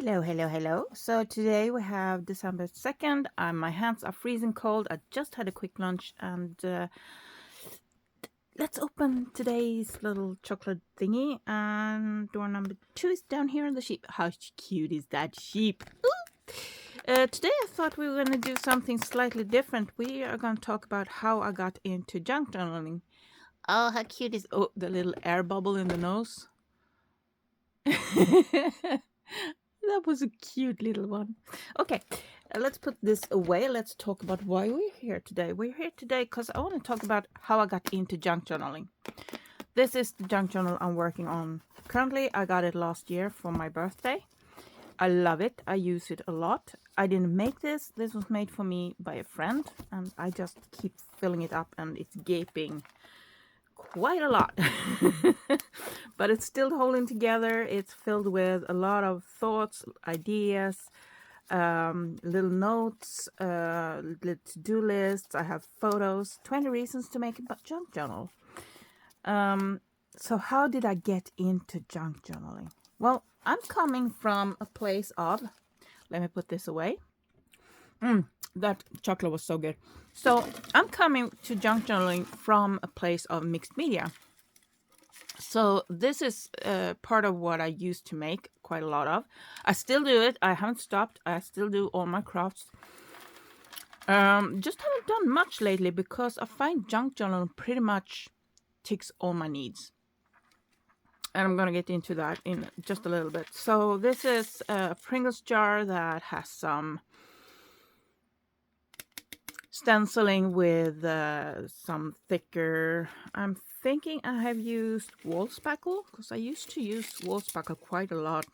Hello, hello, hello. So today we have December 2nd. My hands are freezing cold. I just had a quick lunch and let's open today's little chocolate thingy. And door number 2 is down here on the sheep. How cute is that sheep? Today I thought we were going to do something slightly different. We are going to talk about how I got into junk journaling. Oh, how cute is... Oh, the little air bubble in the nose. That was a cute little one. Okay, let's put this away. Let's talk about why we're here today. We're here today because I want to talk about how I got into junk journaling. This is the junk journal I'm working on currently. I got it last year for my birthday. I love it. I use it a lot. I didn't make this. This was made for me by a friend, and I just keep filling it up, and it's gaping quite a lot. But it's still holding together. It's filled with a lot of thoughts, ideas, little notes, little to-do lists. I have photos, 20 reasons to make a junk journal. So how did I get into junk journaling? Well, I'm coming from a place of, let me put this away. That chocolate was so good. So I'm coming to junk journaling from a place of mixed media. So this is part of what I used to make quite a lot of. I still do it. I haven't stopped. I still do all my crafts. Just haven't done much lately because I find junk journaling pretty much ticks all my needs. And I'm going to get into that in just a little bit. So this is a Pringles jar that has some stenciling with some thicker. I'm thinking I have used wall spackle because I used to use wall spackle quite a lot.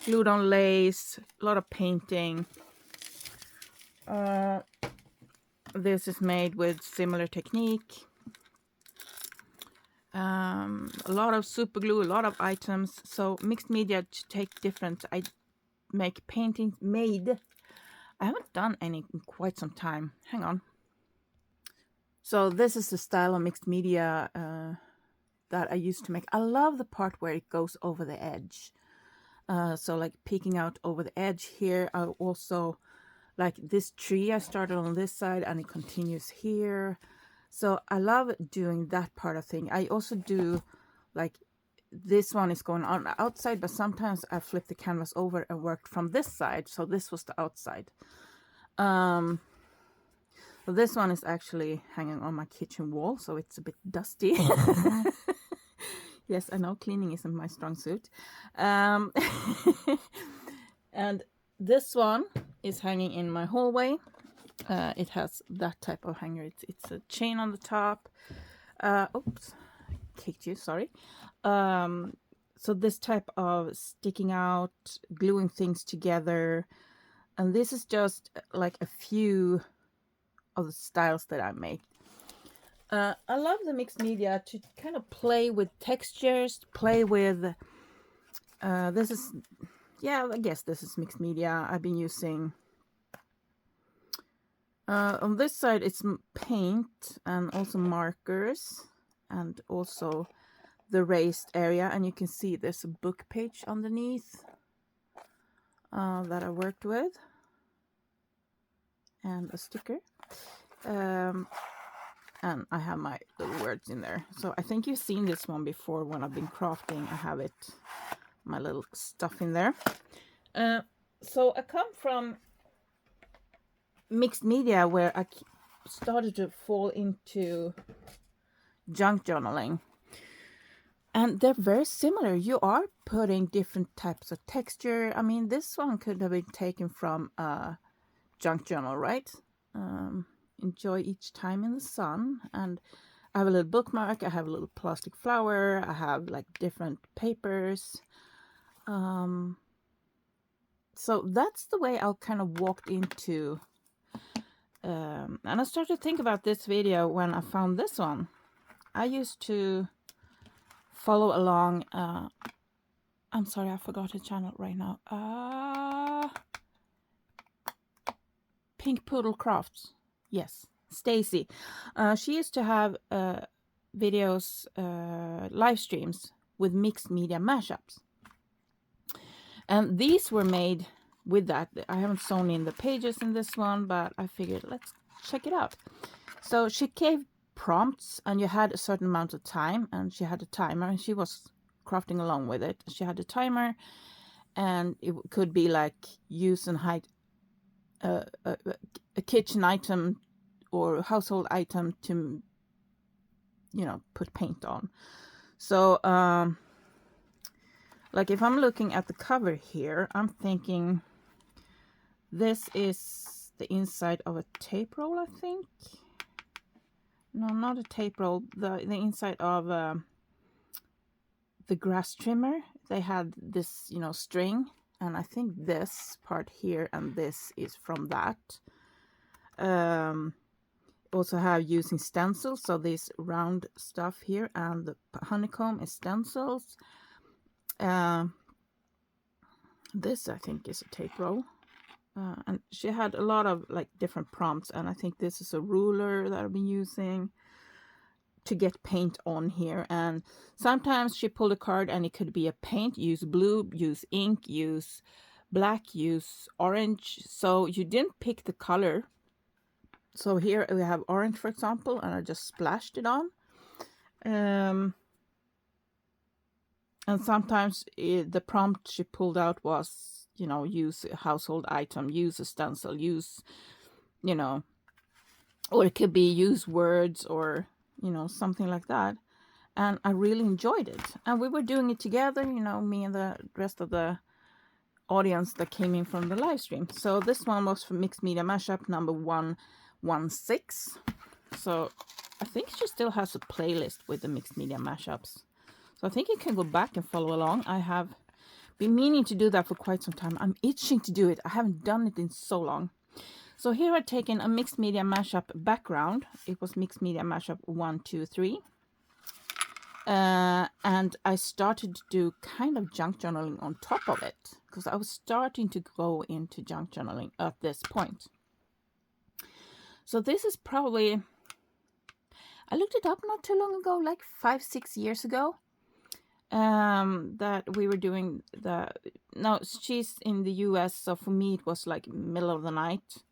Glued on lace, a lot of painting. This is made with similar technique. A lot of super glue, a lot of items. So mixed media to take different. I make paintings made. I haven't done any in quite some time. Hang on. So this is the style of mixed media that I used to make. I love the part where it goes over the edge. So like peeking out over the edge here. I also like this tree I started on this side and it continues here. So I love doing that part of thing. I also do like this one is going on the outside, but sometimes I flip the canvas over and work from this side. So this was the outside. So this one is actually hanging on my kitchen wall, so it's a bit dusty. Yes, I know cleaning isn't my strong suit. And this one is hanging in my hallway. It has that type of hanger. It's a chain on the top. Oops, kicked you, sorry. So this type of sticking out, gluing things together. And this is just like a few of the styles that I make. I love the mixed media to kind of play with textures, play with, this is, yeah, I guess this is mixed media. I've been using, on this side it's paint and also markers and also the raised area. And you can see there's a book page underneath that I worked with. And a sticker. And I have my little words in there. So I think you've seen this one before when I've been crafting. I have it, my little stuff in there. So I come from mixed media where I started to fall into junk journaling. And they're very similar. You are putting different types of texture. I mean, this one could have been taken from a junk journal, right? Enjoy each time in the sun. And I have a little bookmark. I have a little plastic flower. I have like different papers. So that's the way I kind of walked into. And I started to think about this video when I found this one. I used to follow along. I'm sorry, I forgot her channel right now. Pink Poodle Crafts. Yes, Stacy. She used to have videos, live streams with mixed media mashups. And these were made with that. I haven't sewn in the pages in this one, but I figured let's check it out. So she gave prompts, and you had a certain amount of time, and she had a timer, and she was crafting along with it. She had a timer, and it could be like use and hide a kitchen item or household item to, you know, put paint on. So like if I'm looking at the cover here, I'm thinking this is the inside of a tape roll, I think. No, not a tape roll. The inside of the grass trimmer. They had this, you know, string, and I think this part here and this is from that. Also have using stencils, so this round stuff here, and the honeycomb is stencils. This I think is a tape roll. And she had a lot of like different prompts, and I think this is a ruler that I've been using to get paint on here. And sometimes she pulled a card and it could be a paint, use blue, use ink, use black, use orange. So you didn't pick the color. So here we have orange, for example, and I just splashed it on. And sometimes the prompt she pulled out was, you know, use a household item, use a stencil, use, you know, or it could be use words or, you know, something like that. And I really enjoyed it. And we were doing it together, you know, me and the rest of the audience that came in from the live stream. So this one was for Mixed Media Mashup number 116. So I think she still has a playlist with the Mixed Media Mashups. So I think you can go back and follow along. I have been meaning to do that for quite some time. I'm itching to do it. I haven't done it in so long. So here I've taken a Mixed Media Mashup background. It was Mixed Media Mashup 1, 2, 3. And I started to do kind of junk journaling on top of it, because I was starting to go into junk journaling at this point. So this is probably, I looked it up not too long ago, like 5-6 years ago, that we were doing no, she's in the US, so for me it was like middle of the night.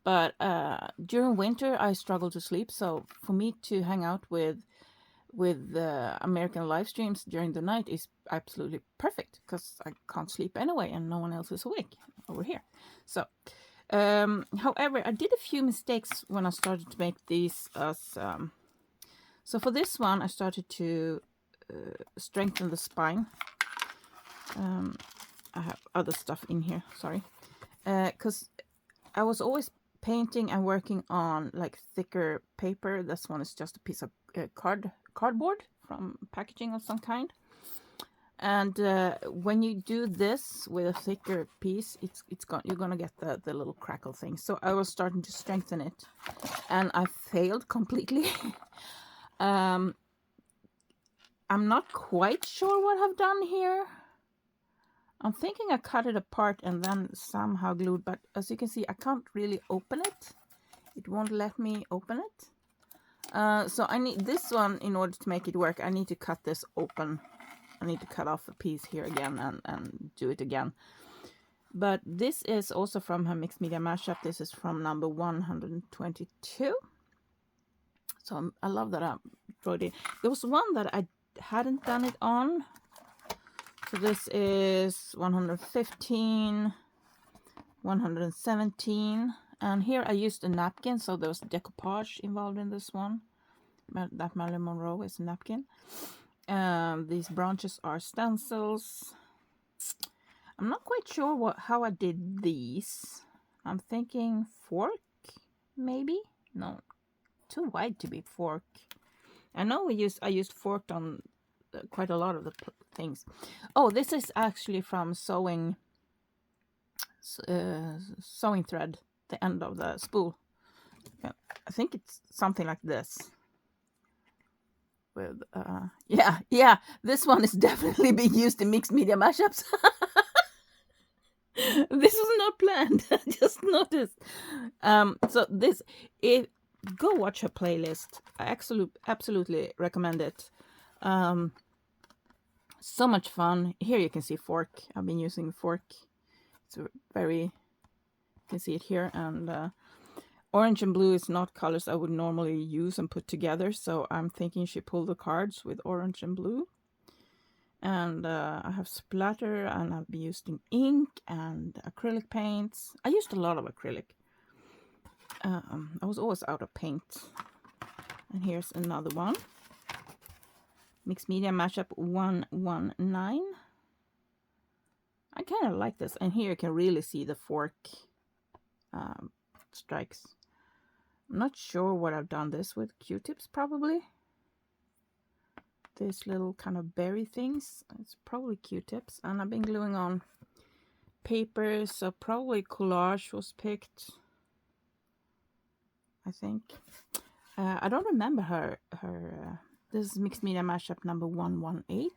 But during winter I struggle to sleep, so for me to hang out with American live streams during the night is absolutely perfect, because I can't sleep anyway and no one else is awake over here. So however, I did a few mistakes when I started to make these as so for this one I started to strengthen the spine. I have other stuff in here, sorry, because I was always painting and working on like thicker paper. This one is just a piece of cardboard from packaging of some kind. And when you do this with a thicker piece, you're gonna get the little crackle thing. So I was starting to strengthen it, and I failed completely. I'm not quite sure what I've done here. I'm thinking I cut it apart and then somehow glued, but as you can see, I can't really open it. It won't let me open it. So I need this one in order to make it work. I need to cut this open. I need to cut off a piece here again and do it again. But this is also from her Mixed Media Mashup. This is from number 122. So I love that I wrote it. There was one that I hadn't done it on. So this is 115, 117. And here I used a napkin, so there was decoupage involved in this one. That Marilyn Monroe is a napkin. These branches are stencils. I'm not quite sure how I did these. I'm thinking fork, maybe? No, too wide to be fork. I know I used fork on quite a lot of the things. Oh, this is actually from sewing thread, the end of the spool. I think it's something like this. With yeah, this one is definitely being used in Mixed Media Mashups. This was not planned. I just noticed. So this, go watch her playlist. I absolutely recommend it. So much fun. Here you can see fork. I've been using a fork. It's very, you can see it here. And orange and blue is not colors I would normally use and put together. So I'm thinking she pulled the cards with orange and blue. And I have splatter, and I've been using ink and acrylic paints. I used a lot of acrylic. I was always out of paint. And here's another one. Mixed Media Mashup 119. I kind of like this. And here you can really see the fork strikes. I'm not sure what I've done this with. Q-tips probably. These little kind of berry things. It's probably Q-tips. And I've been gluing on paper. So probably collage was picked, I think. I don't remember her this is Mixed Media Mashup number 118,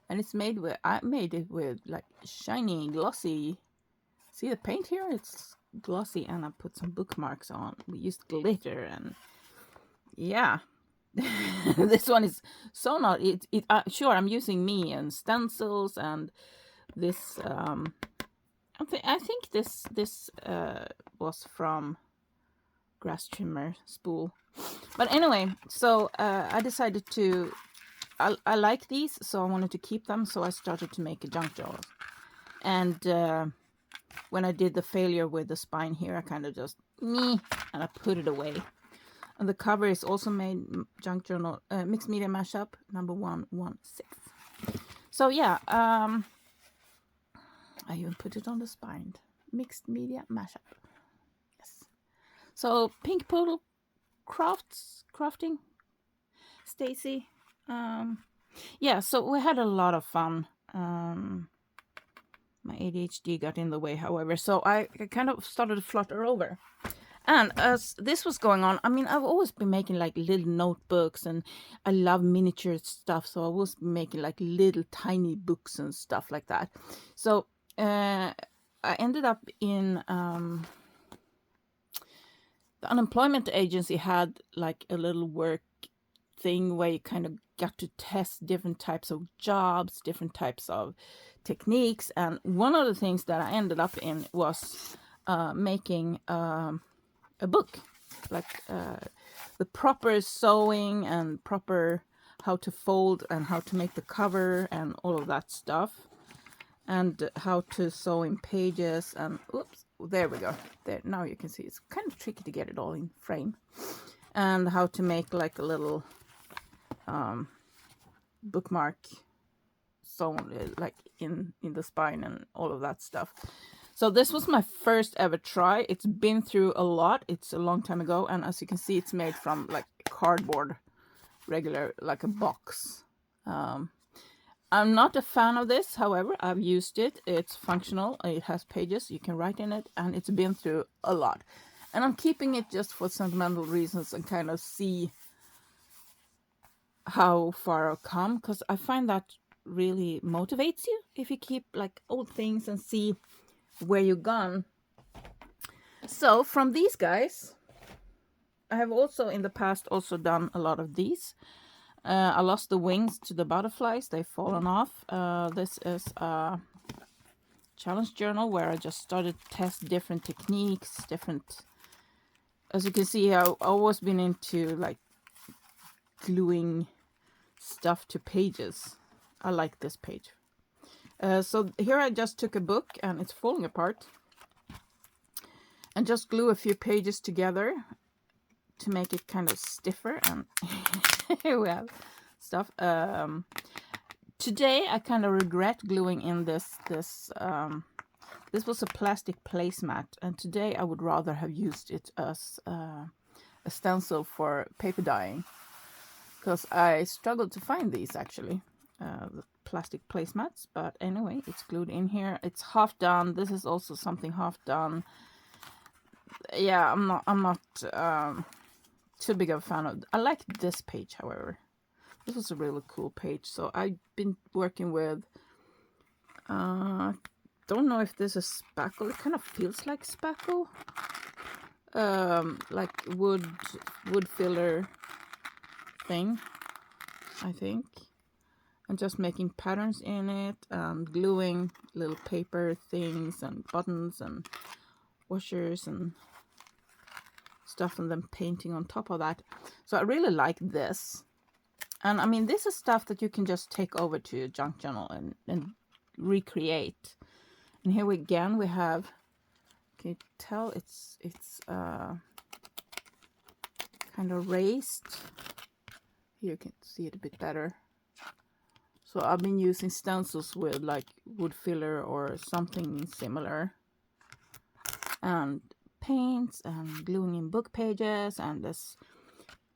and it's made with, I made it with like shiny, glossy. See the paint here? It's glossy, and I put some bookmarks on. We used glitter, and yeah, this one is so not. Sure, I'm using me and stencils, and this. I think this was from grass trimmer spool. But anyway, so I decided to, I like these, so I wanted to keep them, so I started to make a junk jar. And when I did the failure with the spine here, I kind of just, and I put it away. And the cover is also made junk journal, Mixed Media Mashup number 116. So yeah, I even put it on the spine. Mixed Media Mashup. Yes. So Pink Poodle crafting, Stacy. Yeah, so we had a lot of fun. My ADHD got in the way, however, so I kind of started to flutter over. And as this was going on, I mean, I've always been making like little notebooks, and I love miniature stuff, so I was making like little tiny books and stuff like that. So I ended up in the unemployment agency had like a little work thing where you kind of got to test different types of jobs, different types of techniques. And one of the things that I ended up in was making a book, like the proper sewing and proper how to fold and how to make the cover and all of that stuff, and how to sew in pages. And oops, there we go. There, now you can see it's kind of tricky to get it all in frame. And how to make like a little bookmark sewn like in the spine and all of that stuff. So this was my first ever try. It's been through a lot. It's a long time ago, and as you can see, it's made from like cardboard, regular, like a box. I'm not a fan of this, however, I've used it. It's functional, it has pages, you can write in it, and it's been through a lot. And I'm keeping it just for sentimental reasons and kind of see how far I've come, because I find that really motivates you if you keep like old things and see where you've gone. So from these guys, I have also in the past also done a lot of these. I lost the wings to the butterflies. They've fallen off. This is a challenge journal where I just started to test different techniques, as you can see, I've always been into like gluing stuff to pages. I like this page. So here I just took a book, and it's falling apart, and just glue a few pages together to make it kind of stiffer. And here we have stuff. Today I kind of regret gluing in this was a plastic placemat, and today I would rather have used it as a stencil for paper dyeing, because I struggled to find these actually, the plastic placemats. But anyway, it's glued in here. It's half done. This is also something half done. Yeah, I'm not too big of a fan of. I like this page, however. This was a really cool page. So I've been working with, don't know if this is spackle. It kind of feels like spackle, like wood filler thing, I think. I'm just making patterns in it, gluing little paper things and buttons and washers and stuff, and then painting on top of that. So I really like this. And I mean, this is stuff that you can just take over to your junk journal and recreate. And here again we have, can you tell it's kind of raised. Here you can see it a bit better. So I've been using stencils with like wood filler or something similar, and paints and gluing in book pages. And this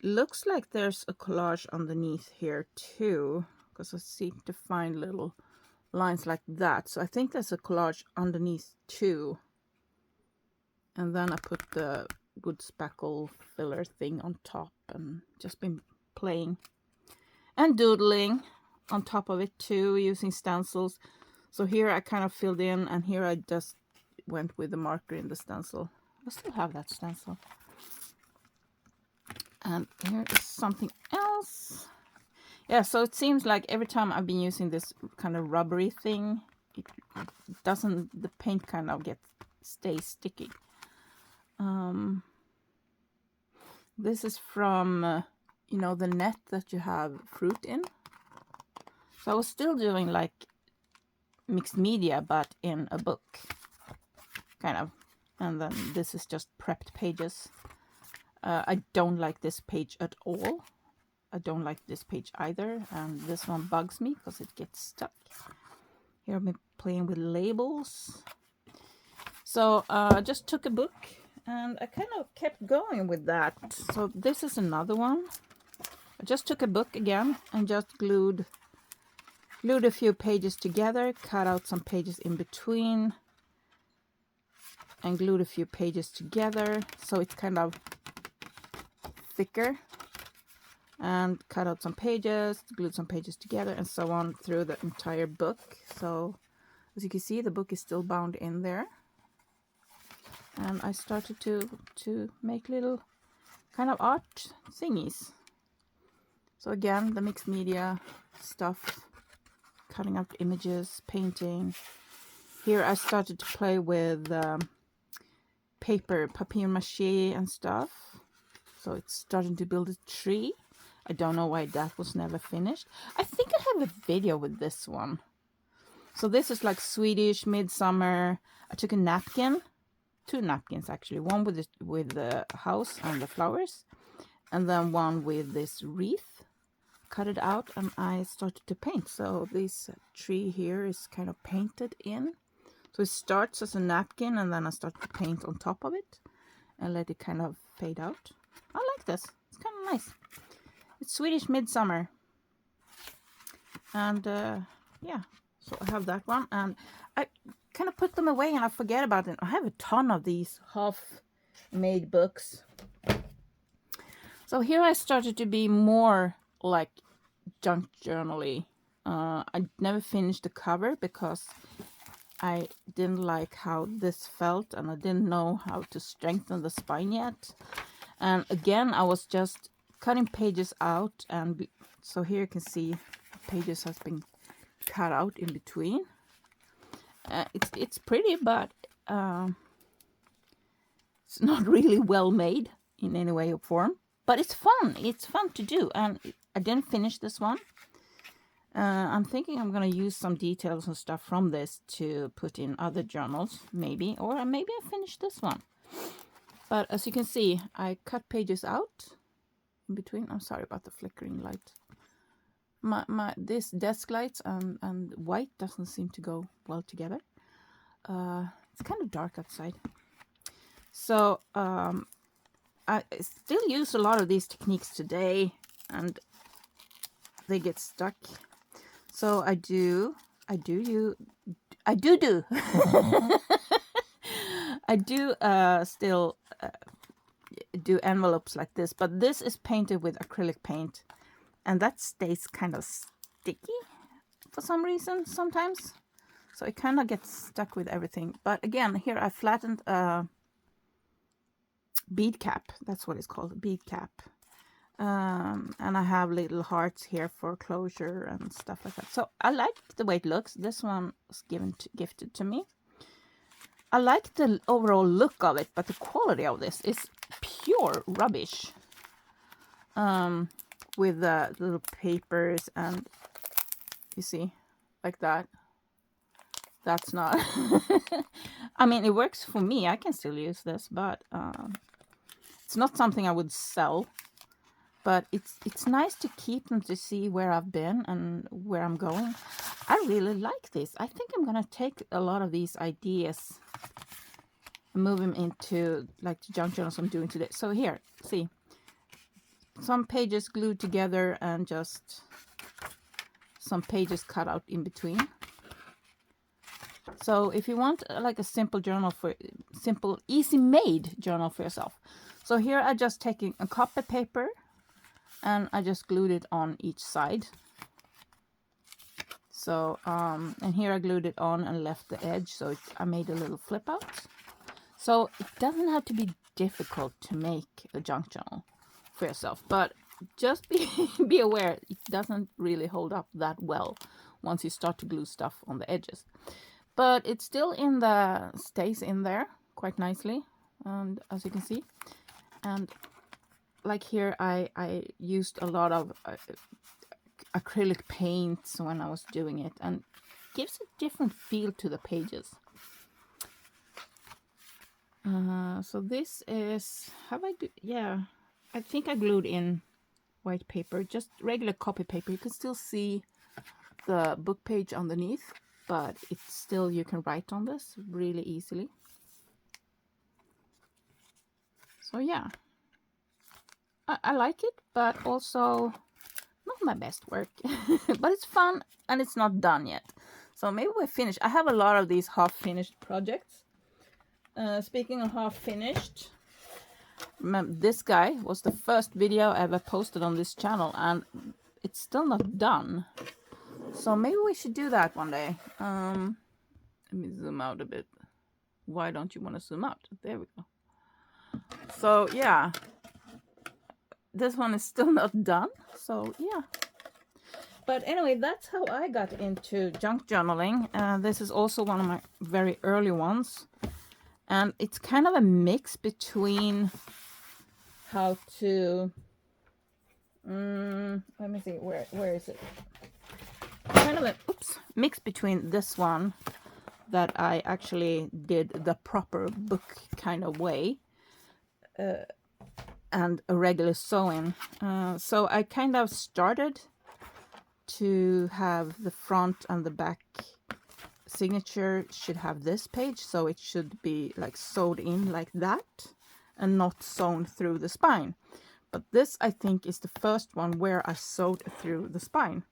looks like there's a collage underneath here too, because I seem to find little lines like that. So I think there's a collage underneath too. And then I put the wood spackle filler thing on top and just been playing and doodling on top of it too, using stencils. So here I kind of filled in, and here I just went with the marker in the stencil. I still have that stencil. And here is something else. Yeah, so it seems like every time I've been using this kind of rubbery thing, it doesn't, the paint kind of stays sticky. This is from, you know, the net that you have fruit in. So I was still doing like mixed media, but in a book, kind of. And then this is just prepped pages. I don't like this page at all. I don't like this page either. And this one bugs me because it gets stuck. Here I've been playing with labels. So I just took a book and I kind of kept going with that. So this is another one. I just took a book again and just glued a few pages together, cut out some pages in between, and glued a few pages together so it's kind of thicker, and cut out some pages, glued some pages together, and so on through the entire book. So as you can see, the book is still bound in there. And I started to make little kind of art thingies. So again, the mixed media stuff, cutting out images, painting. Here I started to play with paper mache and stuff. So it's starting to build a tree. I don't know why that was never finished. I think I have a video with this one. So this is like Swedish midsummer. I took a napkin, 2 napkins actually, one with the house and the flowers, and then one with this wreath. Cut it out and I started to paint. So this tree here is kind of painted in. So it starts as a napkin and then I start to paint on top of it and let it kind of fade out. I like this. It's kind of nice. It's Swedish midsummer. And yeah, so I have that one. And I kind of put them away and I forget about it. I have a ton of these half-made books. So here I started to be more like junk journal-y. I never finished the cover because I didn't like how this felt and I didn't know how to strengthen the spine yet. And again, I was just cutting pages out, and so here you can see pages has been cut out in between. It's pretty, but it's not really well made in any way or form. But it's fun. It's fun to do, and I didn't finish this one. I'm thinking I'm going to use some details and stuff from this to put in other journals, maybe. Or maybe I finish this one. But as you can see, I cut pages out in between. I'm sorry about the flickering light. This desk lights and white doesn't seem to go well together. It's kind of dark outside. So I still use a lot of these techniques today, and they get stuck. So I do still do envelopes like this, but this is painted with acrylic paint, and that stays kind of sticky for some reason sometimes. So it kind of gets stuck with everything. But again, here I flattened a bead cap. That's what it's called, a bead cap. And I have little hearts here for closure and stuff like that. So I like the way it looks. This one was gifted to me. I like the overall look of it, but the quality of this is pure rubbish. With the little papers and you see, like that. That's not. I mean, it works for me. I can still use this, but it's not something I would sell. But it's nice to keep them to see where I've been and where I'm going. I really like this. I think I'm gonna take a lot of these ideas and move them into like the junk journals I'm doing today. So here, see, some pages glued together and just some pages cut out in between. So if you want like a simple easy made journal for yourself. So here I just taking a copy paper and I just glued it on each side. So and here I glued it on and left the edge, so I made a little flip out. So it doesn't have to be difficult to make a junk journal for yourself, but just be aware it doesn't really hold up that well once you start to glue stuff on the edges. But it still stays in there quite nicely, and as you can see. And like here, I used a lot of acrylic paints when I was doing it, and it gives a different feel to the pages. So this is, I think I glued in white paper, just regular copy paper. You can still see the book page underneath, but it's still, you can write on this really easily. So yeah, I like it, but also not my best work. But it's fun and it's not done yet. So maybe we're finished. I have a lot of these half-finished projects. Speaking of half-finished, remember this guy was the first video I ever posted on this channel, and it's still not done. So maybe we should do that one day. Let me zoom out a bit. Why don't you want to zoom out? There we go. So yeah, this one is still not done. So yeah. But anyway, that's how I got into junk journaling. This is also one of my very early ones. And it's kind of a mix between how to... let me see, where is it? Kind of a mix between this one that I actually did the proper book kind of way and a regular sewing. So I kind of started to have the front and the back signature should have this page, so it should be like sewed in like that and not sewn through the spine. But this, I think, is the first one where I sewed through the spine.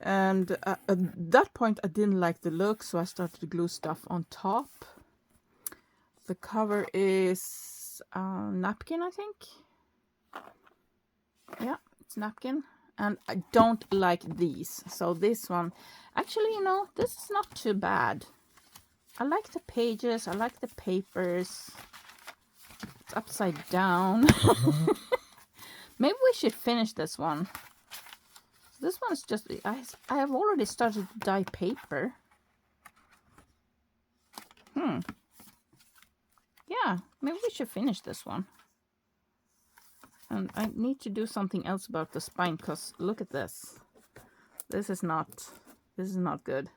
And at that point I didn't like the look, so I started to glue stuff on top. The cover is napkin, I think. Yeah, it's napkin. And I don't like these. So this one, actually, you know, this is not too bad. I like the pages. I like the papers. It's upside down. Maybe we should finish this one. This one is just, I have already started to dye paper. Yeah, maybe we should finish this one. And I need to do something else about the spine, because look at this. This is not good.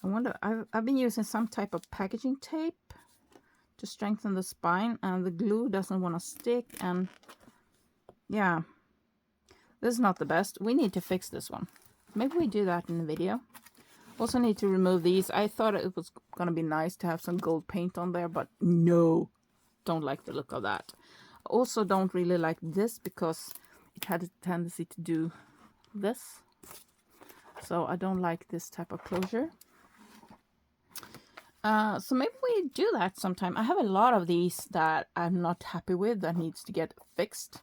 I wonder, I've been using some type of packaging tape to strengthen the spine, and the glue doesn't want to stick, and yeah, this is not the best. We need to fix this one. Maybe we do that in the video. Also need to remove these. I thought it was gonna be nice to have some gold paint on there, but no, don't like the look of that. Also don't really like this because it had a tendency to do this, so I don't like this type of closure. So maybe we do that sometime. I have a lot of these that I'm not happy with that needs to get fixed.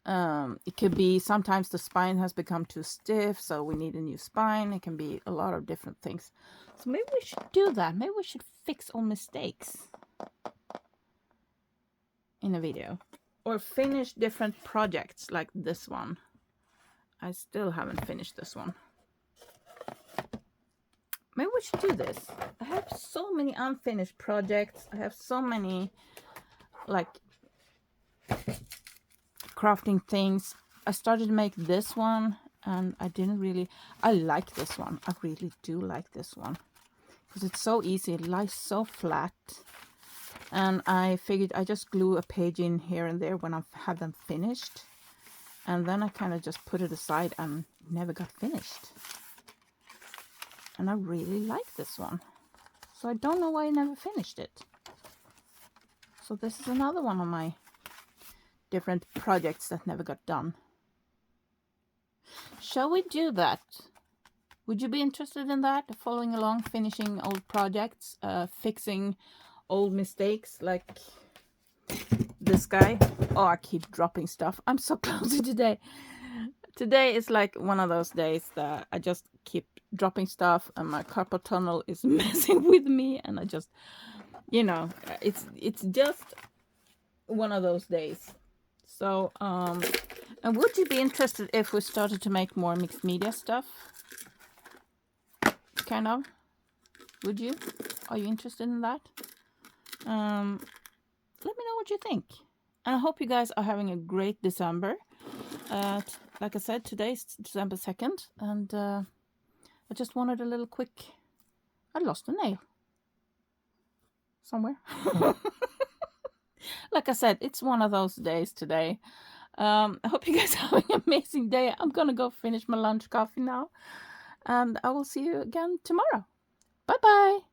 It could be sometimes the spine has become too stiff, so we need a new spine. It can be a lot of different things. So maybe we should do that. Maybe we should fix all mistakes in a video. or finish different projects like this one. I still haven't finished this one. Maybe we should do this. I have so many unfinished projects. I have so many like crafting things. I started to make this one and I didn't really, I like this one. I really do like this one because it's so easy. It lies so flat. And I figured I just glue a page in here and there when I have them finished. And then I kind of just put it aside and never got finished. And I really like this one. So I don't know why I never finished it. So this is another one of my different projects that never got done. Shall we do that? Would you be interested in that? Following along, finishing old projects, fixing old mistakes like this guy. Oh, I keep dropping stuff. I'm so clumsy today. Today is like one of those days that I just keep dropping stuff and my carpal tunnel is messing with me, and I just, you know, it's just one of those days. So and would you be interested if we started to make more mixed media stuff? Kind of. Would you? Are you interested in that? Let me know what you think. And I hope you guys are having a great December. Like I said, today's December 2nd, and I just wanted a little quick... I lost a nail. Somewhere. Like I said, it's one of those days today. I hope you guys are having an amazing day. I'm gonna go finish my lunch coffee now. And I will see you again tomorrow. Bye-bye.